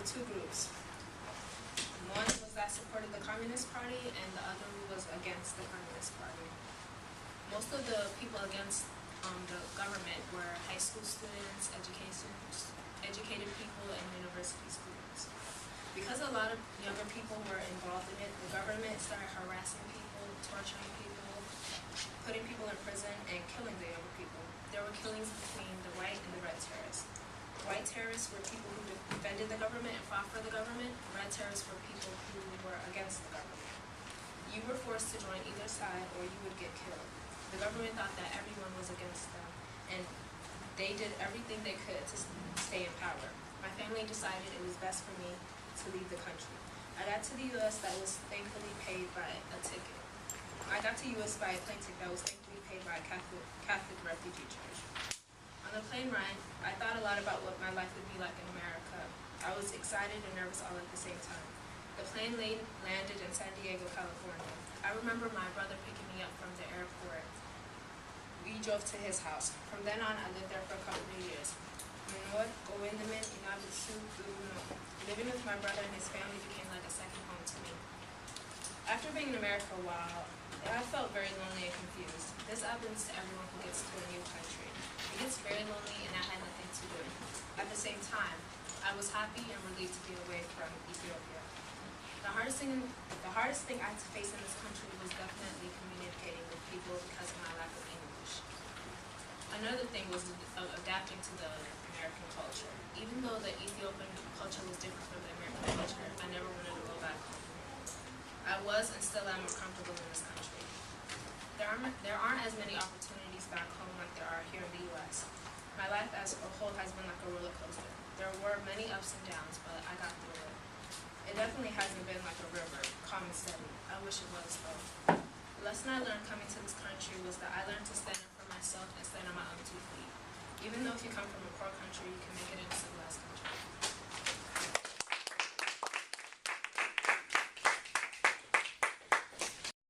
two groups. One was that supported the Communist Party, and the other was against the Communist Party. Most of the people against the government were high school students, educated people, and university students. Because a lot of younger people were involved in it, the government started harassing people, torturing people, putting people in prison, and killing the younger people. There were killings between the white and the red terrorists. White terrorists were people who defended the government and fought for the government. Red terrorists were people who were against the government. You were forced to join either side or you would get killed. The government thought that everyone was against them, and they did everything they could to stay in power. My family decided it was best for me to leave the country. I got to the U.S. that was thankfully paid by a ticket. I got to U.S. by a plane ticket that was thankfully paid by a Catholic refugee church. On the plane ride, I thought a lot about what my life would be like in America. I was excited and nervous all at the same time. The plane landed in San Diego, California. I remember my brother picking me up from the airport. We drove to his house. From then on, I lived there for a couple of years. Living with my brother and his family became like a second home to me. After being in America a while, I felt very lonely and confused. This happens to everyone who gets to a new country. It gets very lonely and I had nothing to do. At the same time, I was happy and relieved to be away from Ethiopia. The hardest thing I had to face in this country was definitely communicating with people because of my lack of English. Another thing was adapting to the American culture. Even though the Ethiopian culture was different from the American culture, I never wanted to go back home. I was and still am comfortable in this country. There aren't as many opportunities back home like there are here in the U.S. My life as a whole has been like a roller coaster. There were many ups and downs, but I got through it. It definitely hasn't been like a river, calm and steady. I wish it was, though. The lesson I learned coming to this country was that I learned to stand up for myself and stand on my own 2 feet. Even though if you come from a poor country, you can make it in a civilized country.